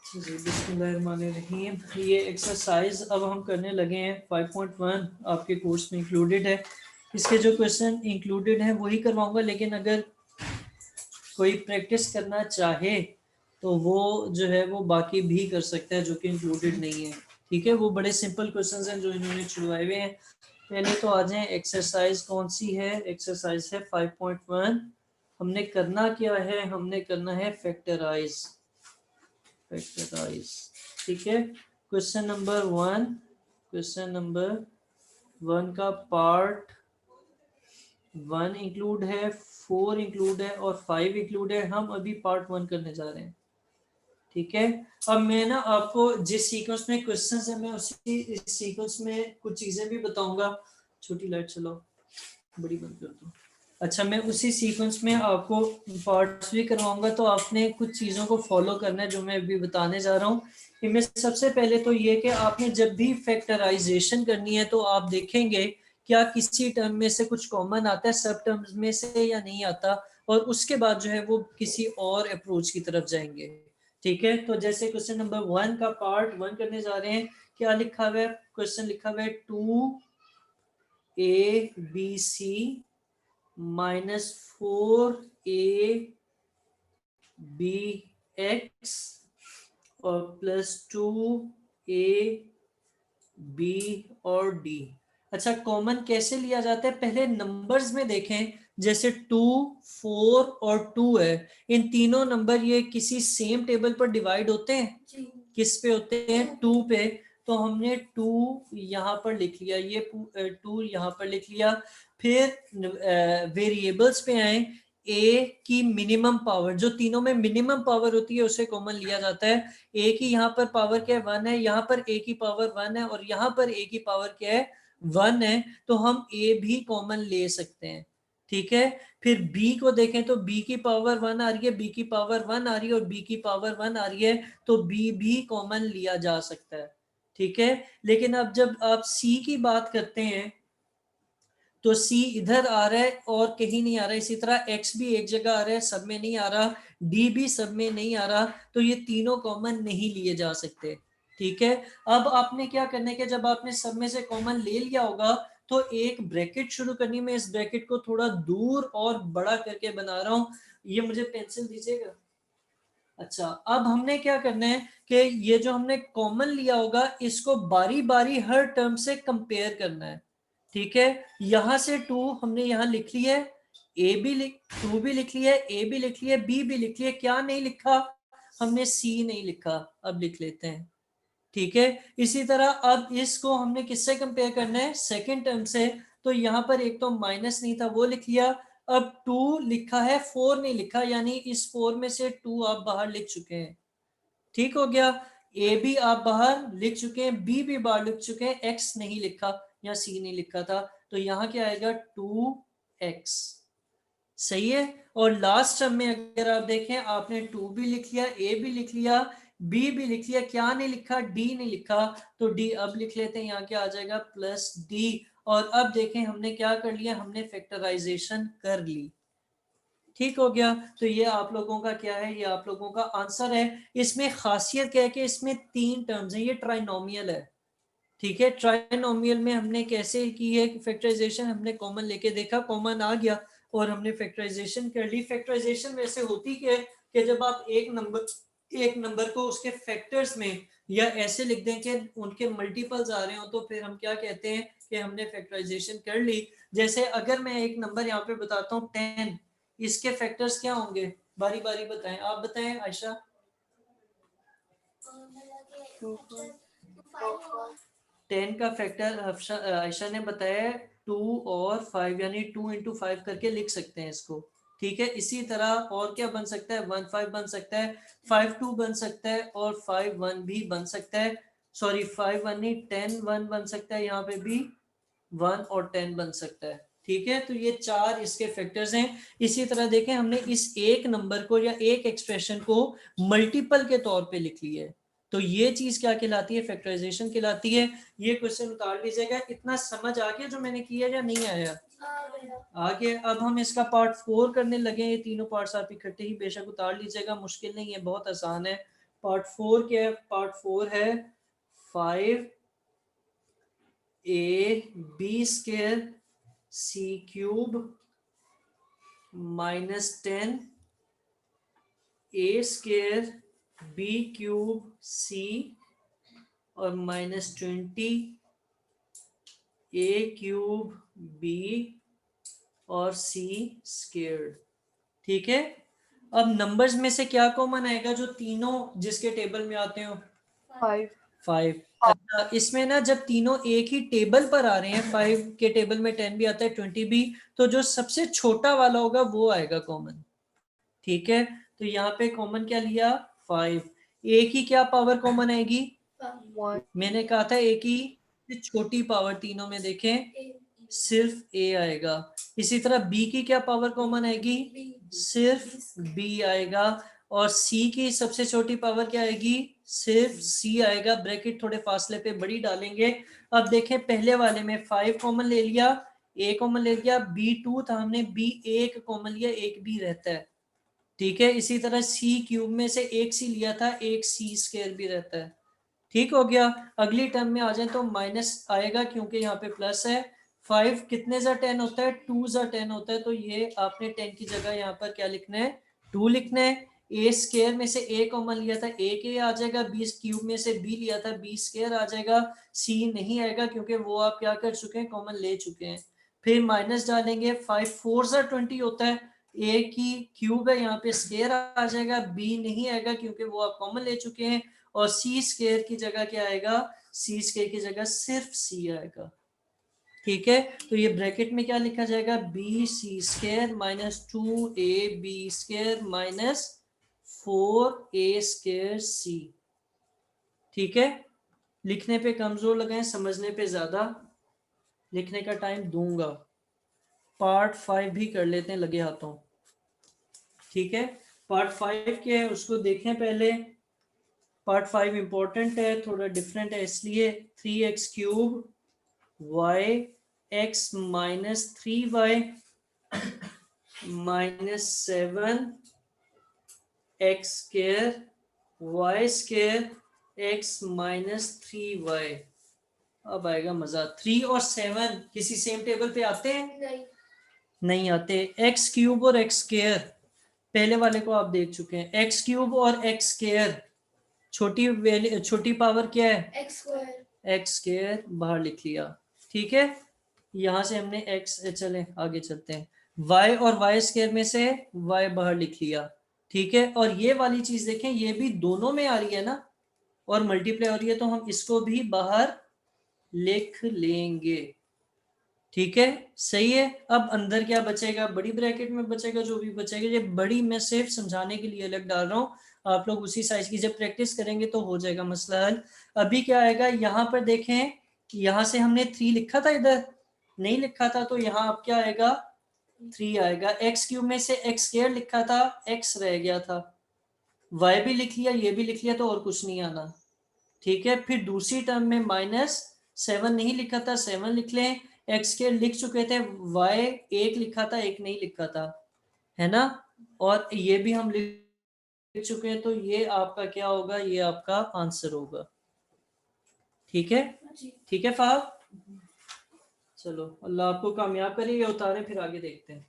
बिस्मिल्लाहिर्रहमानिर्रहीम। ये एक्सरसाइज अब हम करने लगे हैं 5.1 आपके कोर्स में इंक्लूडेड है। इसके जो क्वेश्चन इंक्लूडेड हैं वही करवाऊंगा, लेकिन अगर कोई प्रैक्टिस करना चाहे तो वो जो है वो बाकी भी कर सकता है जो कि इंक्लूडेड नहीं है। ठीक है, वो बड़े सिंपल क्वेश्चंस हैं जो इन्होंने छुड़वाए हुए हैं। पहले तो आ जाएं, एक्सरसाइज कौन सी है? एक्सरसाइज है 5.1। हमने करना क्या है? हमने करना है फैक्टराइज। फैक्टराइज, ठीक है। क्वेश्चन नंबर वन का पार्ट 1 इंक्लूड है, 4 इंक्लूड है और 5 इंक्लूड है। हम अभी पार्ट 1 करने जा रहे हैं, ठीक है। अब मैं ना आपको जिस सीक्वेंस में क्वेश्चंस है मैं उसी इस सीक्वेंस में कुछ चीजें भी बताऊंगा। छोटी लाइट चलाओ, बड़ी बंद कर दो। अच्छा, मैं उसी सीक्वेंस में आपको पार्ट्स भी करवाऊंगा, तो आपने कुछ चीज़ों को फॉलो करना है जो मैं अभी बताने जा रहा हूँ। इनमें सबसे पहले तो ये कि आपने जब भी फैक्टराइजेशन करनी है तो आप देखेंगे क्या किसी टर्म में से कुछ कॉमन आता है सब टर्म्स में से या नहीं आता, और उसके बाद जो है वो किसी और अप्रोच की तरफ जाएंगे। ठीक है, तो जैसे क्वेश्चन नंबर 1 का पार्ट 1 करने जा रहे हैं। क्या लिखा हुआ है? क्वेश्चन लिखा हुआ है 2abc -4ab और +2ab और d। अच्छा, कॉमन कैसे लिया जाता है? पहले नंबर्स में देखें, जैसे 2, 4 और 2 है। इन तीनों नंबर ये किसी सेम टेबल पर डिवाइड होते हैं। किस पे होते हैं? 2 पे। तो हमने 2 यहाँ पर लिख लिया, ये 2 यहाँ पर लिख लिया। फिर वेरिएबल्स पे आए। ए की मिनिमम पावर, जो तीनों में मिनिमम पावर होती है उसे कॉमन लिया जाता है। ए की यहाँ पर पावर क्या है? 1 है। यहाँ पर ए की पावर 1 है और यहाँ पर ए की पावर क्या है? 1 है। तो हम ए भी कॉमन ले सकते हैं, ठीक है। फिर बी को देखें तो बी की पावर 1 आ रही है, बी की पावर 1 आ रही है और बी की पावर 1 आ रही है, तो बी भी कॉमन लिया जा सकता है, ठीक है। लेकिन अब जब आप सी की बात करते हैं तो सी इधर आ रहा है और कहीं नहीं आ रहा है। इसी तरह एक्स भी एक जगह आ रहा है, सब में नहीं आ रहा। डी भी सब में नहीं आ रहा। तो ये तीनों कॉमन नहीं लिए जा सकते, ठीक है। अब आपने क्या करने के, जब आपने सब में से कॉमन ले लिया होगा तो एक ब्रैकेट शुरू करनी। मैं इस ब्रैकेट को थोड़ा दूर और बड़ा करके बना रहा हूं। ये मुझे पेंसिल दीजिएगा। अच्छा, अब हमने क्या करना है कि ये जो हमने कॉमन लिया होगा इसको बारी बारी हर टर्म से कंपेयर करना है, ठीक है। यहां से 2 हमने यहां लिख लिया है, ए भी लिख 2 भी लिख लिया है, ए भी लिख लिया है, बी भी लिख लिया है। क्या नहीं लिखा? हमने सी नहीं लिखा। अब लिख लेते हैं, ठीक है। इसी तरह अब इसको हमने किससे कंपेयर करना है? सेकंड टर्म से। तो यहाँ पर एक तो माइनस नहीं था, वो लिख लिया। अब 2 लिखा है, 4 नहीं लिखा, यानी इस 4 में से 2 आप बाहर लिख चुके हैं, ठीक हो गया। ए भी आप बाहर लिख चुके हैं, बी भी बाहर लिख चुके हैं, एक्स नहीं लिखा या सी नहीं लिखा था। तो यहाँ क्या आएगा? 2x, सही है। और लास्ट टर्म में अगर आप देखें, आपने 2 भी लिख लिया, ए भी लिख लिया, बी भी लिख लिया, क्या नहीं लिखा? डी नहीं लिखा। तो डी अब लिख लेते हैं, यहाँ क्या आ जाएगा? +d। और अब देखें हमने क्या कर लिया, हमने फैक्टराइजेशन कर ली, ठीक हो गया। तो ये आप लोगों का क्या है? ये आप लोगों का आंसर है। इसमें खासियत क्या है कि इसमें 3 टर्म्स हैं, ये ट्राइनोमियल है, ठीक है। ट्राइनोमियल में हमने कैसे की है फैक्टराइजेशन? हमने कॉमन लेके देखा, कॉमन आ गया और हमने फैक्टराइजेशन कर ली। फैक्टराइजेशन वैसे होती क्या है कि जब आप एक नंबर को उसके फैक्टर्स में या ऐसे लिख दें कि उनके मल्टीपल्स आ रहे हो, तो फिर हम क्या कहते हैं कि हमने फैक्टराइजेशन कर ली। जैसे अगर मैं एक नंबर यहाँ पे बताता हूँ 10, इसके फैक्टर्स क्या होंगे? बारी बारी बताएं, आप बताएं आयशा। 10 का फैक्टर आयशा ने बताया 2 और 5, यानी 2 इंटू 5 करके लिख सकते हैं इसको, ठीक है। इसी तरह और क्या बन सकता है? 1 5 बन सकता है, 5 2 बन सकता है और 5 1 भी बन सकता है। सॉरी, 5 1 नहीं, 10 1 बन सकता है, यहाँ पे भी 1 और 10 बन सकता है, ठीक है। तो ये 4 इसके फैक्टर्स हैं। इसी तरह देखें, हमने इस एक नंबर को या एक एक्सप्रेशन को मल्टीपल के तौर पे लिख लिया है, तो ये चीज क्या कहलाती है? फैक्टराइजेशन कहलाती है। ये क्वेश्चन उतार लीजिएगा। इतना समझ आ गया जो मैंने किया या नहीं आया? आ गया। अब हम इसका पार्ट 4 करने लगे। ये तीनों पार्ट्स आप इकट्ठे ही बेशक उतार लीजिएगा, मुश्किल नहीं है, बहुत आसान है। पार्ट 4 क्या है? पार्ट 4 है 5 a b square c cube minus 10 a square b cube c और माइनस 20 ए क्यूब बी और सी स्क्वायर्ड। ठीक है, अब नंबर्स में से क्या कॉमन आएगा जो तीनों जिसके टेबल में आते हो? 5। अच्छा, इसमें ना जब तीनों एक ही टेबल पर आ रहे हैं, 5 के टेबल में 10 भी आता है 20 भी, तो जो सबसे छोटा वाला होगा वो आएगा कॉमन। ठीक है, तो यहाँ पे कॉमन क्या लिया? 5। एक ही क्या पावर कॉमन आएगी? मैंने कहा था एक ही छोटी पावर तीनों में देखें सिर्फ ए आएगा। इसी तरह बी की क्या पावर कॉमन आएगी? सिर्फ बी आएगा। और सी की सबसे छोटी पावर क्या आएगी? सिर्फ सी आएगा। ब्रैकेट थोड़े फासले पे बड़ी डालेंगे। अब देखें पहले वाले में 5 कॉमन ले लिया, ए कॉमन ले लिया, बी 2 था, हमने बी 1 कॉमन लिया, एक बी रहता है। ठीक है, इसी तरह सी क्यूब में से एक सी लिया था, एक सी स्क्वायर भी रहता है। ठीक हो गया। अगली टर्म में आ जाए तो माइनस आएगा क्योंकि यहाँ पे प्लस है। 5 कितने जा 10 होता है? 2 जा 10 होता है, तो ये आपने 10 की जगह यहाँ पर क्या लिखना है? 2 लिखना है। ए स्क्वायर में से ए कॉमन लिया था, एक ए आ जाएगा। बी क्यूब में से बी लिया था, बी स्क्वायर आ जाएगा। सी नहीं आएगा क्योंकि वो आप क्या कर चुके हैं? कॉमन ले चुके हैं। फिर माइनस डालेंगे, 5 4 जा 20 होता है, ए की क्यूब है, यहाँ पे स्क्वायर आ जाएगा। बी नहीं आएगा क्योंकि वो आप कॉमन ले चुके हैं। और सी स्क्वायर की जगह क्या आएगा? सी स्क्वायर की जगह सिर्फ सी आएगा। ठीक है, तो ये ब्रैकेट में क्या लिखा जाएगा? B c square minus 2 a b square minus 4 a square c. ठीक है, लिखने पे कमजोर लगाएं, समझने पे ज्यादा। लिखने का टाइम दूंगा। पार्ट 5 भी कर लेते हैं लगे हाथों। ठीक है, पार्ट 5 क्या है उसको देखें पहले। पार्ट 5 इंपॉर्टेंट है, थोड़ा डिफरेंट है इसलिए। 3x cube y x minus 3y minus 7x square y square x minus 3y। अब आएगा मजा। 3 और 7 किसी सेम टेबल पे आते हैं? नहीं आते। एक्स क्यूब और एक्स स्क्वायर पहले वाले को आप देख चुके हैं। एक्स क्यूब और एक्स स्क्वायर छोटी पावर क्या है? एक्स स्क्वायर बाहर लिख लिया। ठीक है, यहां से हमने एक्स, चले आगे चलते हैं। y और y स्क्वायर में से y बाहर लिख लिया। ठीक है, और ये वाली चीज देखें, ये भी दोनों में आ रही है ना, और मल्टीप्लाई हो रही है, तो हम इसको भी बाहर लिख लेंगे। ठीक है, सही है। अब अंदर क्या बचेगा? बड़ी ब्रैकेट में बचेगा जो भी बचेगा। ये बड़ी मैं सिर्फ समझाने के लिए अलग डाल रहा हूँ, आप लोग उसी साइज की जब प्रैक्टिस करेंगे तो हो जाएगा मसला हल। अभी क्या आएगा यहाँ पर देखें, यहाँ से हमने 3 लिखा था, इधर नहीं लिखा था, तो यहाँ अब क्या आएगा? 3 आएगा। एक्स क्यूब में से एक्स स्क्वायर लिखा था, एक्स रह गया था। वाई भी लिख लिया, ये भी लिख लिया, तो और कुछ नहीं आना। ठीक है, फिर दूसरी टर्म में माइनस 7 नहीं लिखा था, 7 लिख लें। एक्स के लिख चुके थे, वाई एक लिखा था, एक नहीं लिखा था, है ना। और ये भी हम लिख चुके हैं, तो ये आपका क्या होगा? ये आपका आंसर होगा। ठीक है, ठीक है फाहम। चलो, अल्लाह आपको कामयाब करे। ये उतारे, फिर आगे देखते हैं।